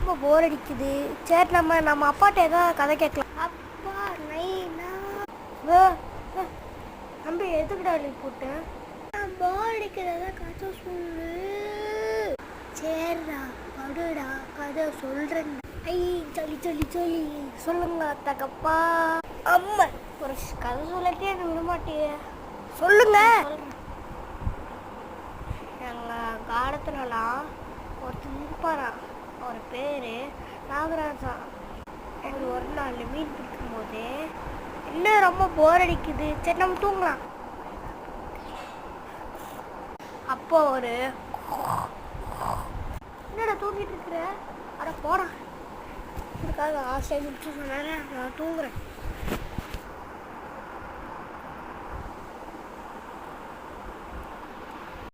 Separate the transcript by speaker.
Speaker 1: ரொம்ப போர் அடிக்குது. சரி நம்ம அப்பாட்ட ஏதாவது கதை கேட்கலாம். அப்பா நைனா தம்பி எதுக்குடா நீ போட்டேன்? நான் போர் அடிக்கிறதா கதை சொல்லு. சரிடா படுடா கதை சொல்றேன். ஐ சொல்லி சொல்லி சொல்லி சொல்லுங்க தகப்பா. அம்மா ஒரு கதை சொல்லட்டே எனக்கு விட மாட்டேங்க. சொல்லுங்க. எங்கள் காலத்துலலாம் ஒருத்தர் இருப்பாராம். அவர் பேர் நாகராஜா. அவர் ஒரு நாள் மீன் பிடிக்கும்போது இன்னும் ரொம்ப போர் அடிக்குது, சரி நம்ம தூங்கலாம். அப்போ ஒரு என்னடா தூங்கிட்டு இருக்கிற? அட போடா, இதுக்காக ஆசை முடிச்சு சொன்னால நான் தூங்குறேன்.